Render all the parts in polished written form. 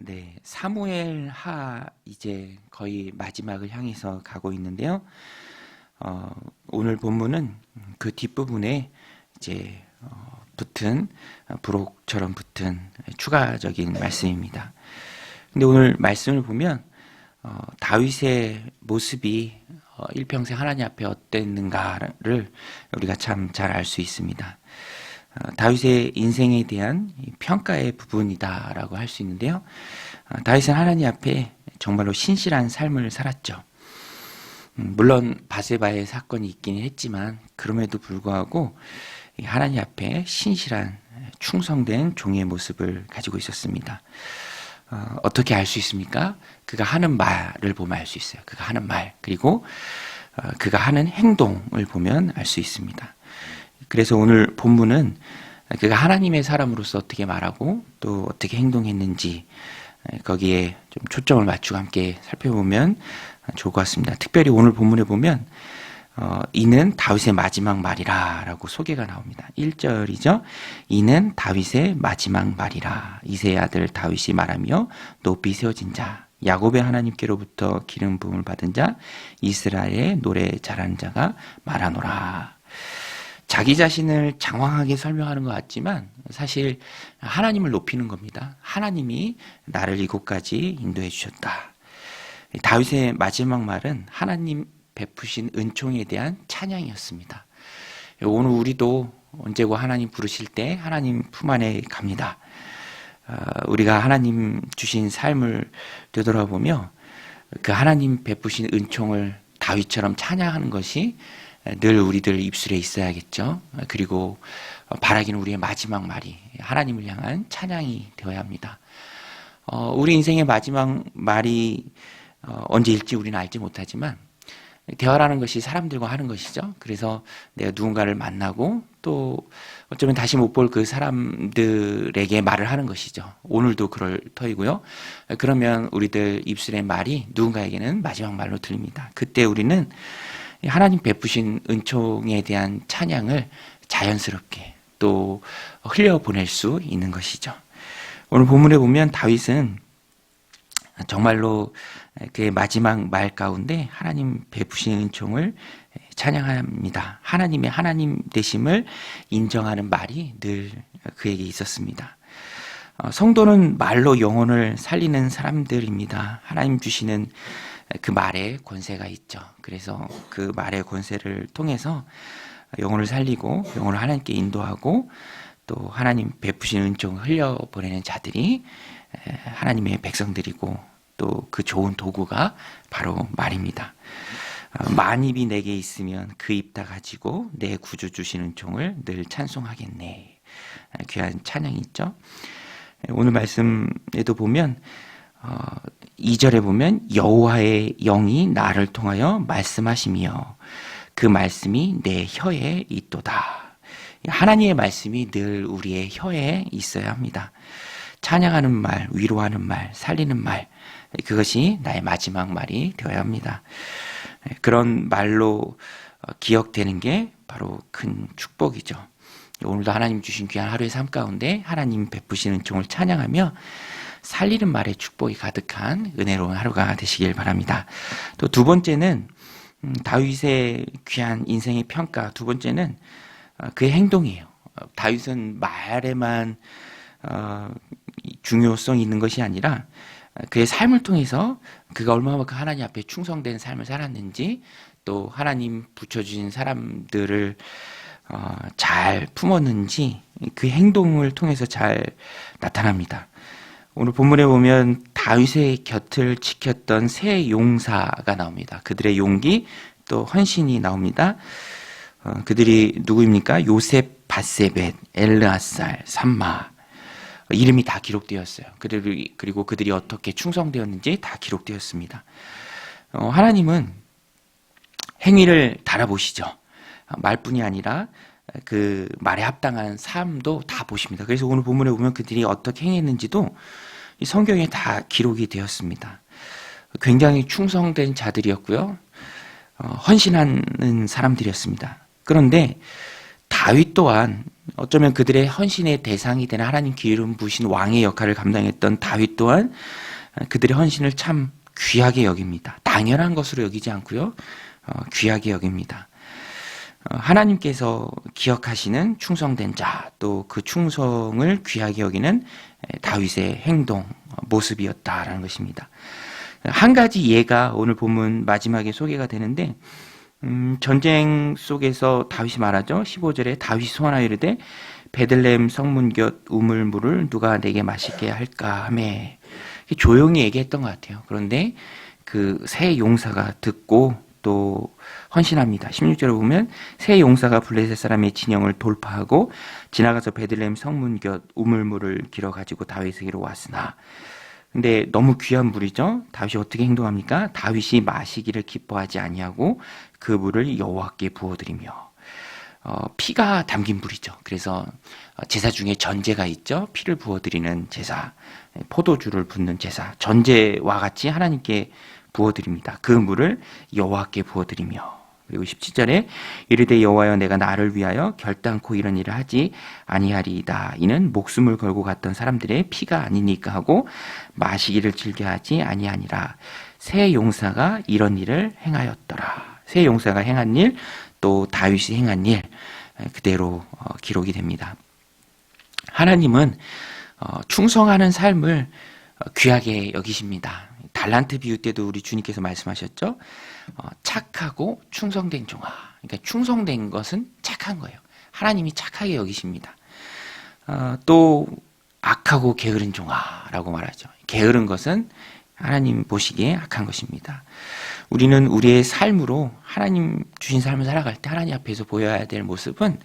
네, 사무엘 하 이제 거의 마지막을 향해서 가고 있는데요. 오늘 본문은 그 뒷부분에 이제 붙은 부록처럼 붙은 추가적인 말씀입니다. 근데 오늘 말씀을 보면 다윗의 모습이 일평생 하나님 앞에 어땠는가를 우리가 참 잘 알 수 있습니다. 다윗의 인생에 대한 평가의 부분이다라고 할 수 있는데요. 다윗은 하나님 앞에 정말로 신실한 삶을 살았죠. 물론 바세바의 사건이 있기는 했지만 그럼에도 불구하고 하나님 앞에 신실한 충성된 종의 모습을 가지고 있었습니다. 어떻게 알 수 있습니까? 그가 하는 말을 보면 알 수 있어요. 그가 하는 말, 그리고 그가 하는 행동을 보면 알 수 있습니다. 그래서 오늘 본문은 그가 하나님의 사람으로서 어떻게 말하고 또 어떻게 행동했는지 거기에 좀 초점을 맞추고 함께 살펴보면 좋을 것 같습니다. 특별히 오늘 본문에 보면 이는 다윗의 마지막 말이라 라고 소개가 나옵니다. 1절이죠. 이는 다윗의 마지막 말이라. 이새의 아들 다윗이 말하며 높이 세워진 자, 야곱의 하나님께로부터 기름 부음을 받은 자, 이스라엘의 노래 잘하는 자가 말하노라. 자기 자신을 장황하게 설명하는 것 같지만 사실 하나님을 높이는 겁니다. 하나님이 나를 이곳까지 인도해 주셨다. 다윗의 마지막 말은 하나님 베푸신 은총에 대한 찬양이었습니다. 오늘 우리도 언제고 하나님 부르실 때 하나님 품 안에 갑니다. 우리가 하나님 주신 삶을 되돌아보며 그 하나님 베푸신 은총을 다윗처럼 찬양하는 것이 늘 우리들 입술에 있어야겠죠. 그리고 바라기는 우리의 마지막 말이 하나님을 향한 찬양이 되어야 합니다. 우리 인생의 마지막 말이 언제일지 우리는 알지 못하지만 대화라는 것이 사람들과 하는 것이죠. 그래서 내가 누군가를 만나고 또 어쩌면 다시 못 볼 그 사람들에게 말을 하는 것이죠. 오늘도 그럴 터이고요. 그러면 우리들 입술의 말이 누군가에게는 마지막 말로 들립니다. 그때 우리는 하나님 베푸신 은총에 대한 찬양을 자연스럽게 또 흘려보낼 수 있는 것이죠. 오늘 본문에 보면 다윗은 정말로 그의 마지막 말 가운데 하나님 베푸신 은총을 찬양합니다. 하나님의 하나님 되심을 인정하는 말이 늘 그에게 있었습니다. 성도는 말로 영혼을 살리는 사람들입니다. 하나님 주시는 그 말에 권세가 있죠. 그래서 그 말의 권세를 통해서 영혼을 살리고 영혼을 하나님께 인도하고 또 하나님 베푸신 은총을 흘려보내는 자들이 하나님의 백성들이고 또 그 좋은 도구가 바로 말입니다. 만입이 내게 있으면 그 입 다 가지고 내 구주 주신 은총을 늘 찬송하겠네. 귀한 찬양이 있죠. 오늘 말씀에도 보면 2절에 보면 여호와의 영이 나를 통하여 말씀하시며 그 말씀이 내 혀에 있도다. 하나님의 말씀이 늘 우리의 혀에 있어야 합니다. 찬양하는 말, 위로하는 말, 살리는 말, 그것이 나의 마지막 말이 되어야 합니다. 그런 말로 기억되는 게 바로 큰 축복이죠. 오늘도 하나님 주신 귀한 하루의 삶 가운데 하나님 베푸신 은총을 찬양하며 살리는 말에 축복이 가득한 은혜로운 하루가 되시길 바랍니다. 또 두 번째는 다윗의 귀한 인생의 평가, 두 번째는 그의 행동이에요. 다윗은 말에만 중요성이 있는 것이 아니라 그의 삶을 통해서 그가 얼마만큼 하나님 앞에 충성된 삶을 살았는지 또 하나님 붙여주신 사람들을 잘 품었는지 그 행동을 통해서 잘 나타납니다. 오늘 본문에 보면 다윗의 곁을 지켰던 세 용사가 나옵니다. 그들의 용기 또 헌신이 나옵니다. 그들이 누구입니까? 요셉, 바세벳, 엘르앗살, 삼마. 이름이 다 기록되었어요. 그리고 그들이 어떻게 충성되었는지 다 기록되었습니다. 하나님은 행위를 달아보시죠. 말뿐이 아니라 그 말에 합당한 삶도 다 보십니다. 그래서 오늘 본문에 보면 그들이 어떻게 행했는지도 이 성경에 다 기록이 되었습니다. 굉장히 충성된 자들이었고요. 헌신하는 사람들이었습니다. 그런데 다윗 또한 어쩌면 그들의 헌신의 대상이 되는 하나님 기름 부으신 왕의 역할을 감당했던 다윗 또한 그들의 헌신을 참 귀하게 여깁니다. 당연한 것으로 여기지 않고요. 귀하게 여깁니다. 하나님께서 기억하시는 충성된 자, 또 그 충성을 귀하게 여기는 다윗의 행동, 모습이었다라는 것입니다. 한 가지 예가 오늘 본문 마지막에 소개가 되는데, 전쟁 속에서 다윗이 말하죠. 15절에 다윗이 소원하여 이르되 베들레헴 성문 곁 우물물을 누가 내게 마시게 할까 하매, 조용히 얘기했던 것 같아요. 그런데 그 새 용사가 듣고 또 헌신합니다. 16절에 보면 새 용사가 블레셋 사람의 진영을 돌파하고 지나가서 베들레헴 성문 곁 우물물을 길어 가지고 다윗에게로 왔으나, 근데 너무 귀한 물이죠. 다윗이 어떻게 행동합니까? 다윗이 마시기를 기뻐하지 아니하고 그 물을 여호와께 부어드리며, 피가 담긴 물이죠. 그래서 제사 중에 전제가 있죠. 피를 부어드리는 제사, 포도주를 붓는 제사, 전제와 같이 하나님께 부어드립니다. 그 물을 여호와께 부어드리며, 그리고 17절에 이르되 여호와여 내가 나를 위하여 결단코 이런 일을 하지 아니하리이다. 이는 목숨을 걸고 갔던 사람들의 피가 아니니까 하고 마시기를 즐겨하지 아니하니라. 새 용사가 이런 일을 행하였더라. 새 용사가 행한 일, 또 다윗이 행한 일, 그대로 기록이 됩니다. 하나님은 충성하는 삶을 귀하게 여기십니다. 달란트 비유 때도 우리 주님께서 말씀하셨죠. 착하고 충성된 종아. 그러니까 충성된 것은 착한 거예요. 하나님이 착하게 여기십니다. 또 악하고 게으른 종아라고 말하죠. 게으른 것은 하나님 보시기에 악한 것입니다. 우리는 우리의 삶으로 하나님 주신 삶을 살아갈 때 하나님 앞에서 보여야 될 모습은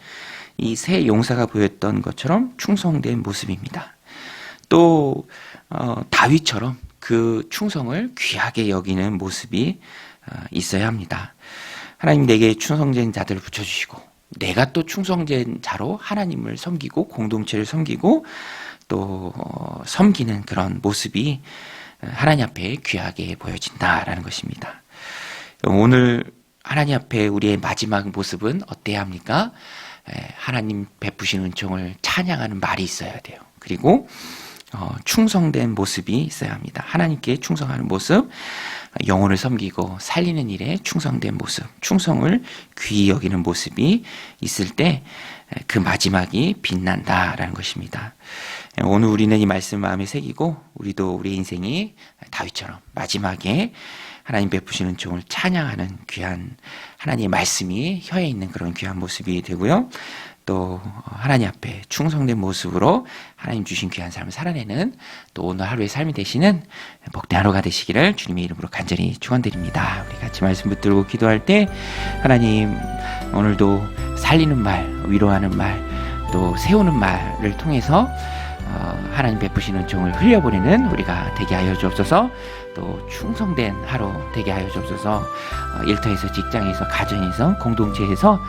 이 새 용사가 보였던 것처럼 충성된 모습입니다. 또 다윗처럼 그 충성을 귀하게 여기는 모습이 있어야 합니다. 하나님 내게 충성된 자들을 붙여주시고 내가 또 충성된 자로 하나님을 섬기고 공동체를 섬기고 또 섬기는 그런 모습이 하나님 앞에 귀하게 보여진다라는 것입니다. 오늘 하나님 앞에 우리의 마지막 모습은 어때야 합니까? 하나님 베푸신 은총을 찬양하는 말이 있어야 돼요. 그리고 충성된 모습이 있어야 합니다. 하나님께 충성하는 모습, 영혼을 섬기고 살리는 일에 충성된 모습, 충성을 귀히 여기는 모습이 있을 때 그 마지막이 빛난다라는 것입니다. 오늘 우리는 이 말씀 마음에 새기고 우리도 우리 인생이 다윗처럼 마지막에 하나님 베푸시는 은총을 찬양하는 귀한 하나님의 말씀이 혀에 있는 그런 귀한 모습이 되고요. 또 하나님 앞에 충성된 모습으로 하나님 주신 귀한 삶을 살아내는 또 오늘 하루의 삶이 되시는 복된 하루가 되시기를 주님의 이름으로 간절히 축원드립니다. 우리 같이 말씀 붙들고 기도할 때 하나님 오늘도 살리는 말, 위로하는 말, 또 세우는 말을 통해서 하나님 베푸시는 은총을 흘려보내는 우리가 되게 하여 주옵소서. 또 충성된 하루 되게 하여 주옵소서. 일터에서, 직장에서, 가정에서, 공동체에서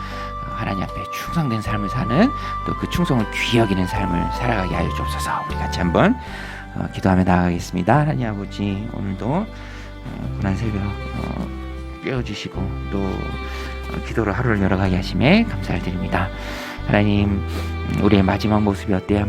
하나님 앞에 충성된 삶을 사는 또 그 충성을 귀히 여기는 삶을 살아가게 하여 주옵소서. 우리 같이 한번 기도하며 나아가겠습니다. 하나님 아버지, 오늘도 고난 새벽 깨워주시고 또 기도로 하루를 열어가게 하심에 감사를 드립니다. 하나님, 우리의 마지막 모습이 어때야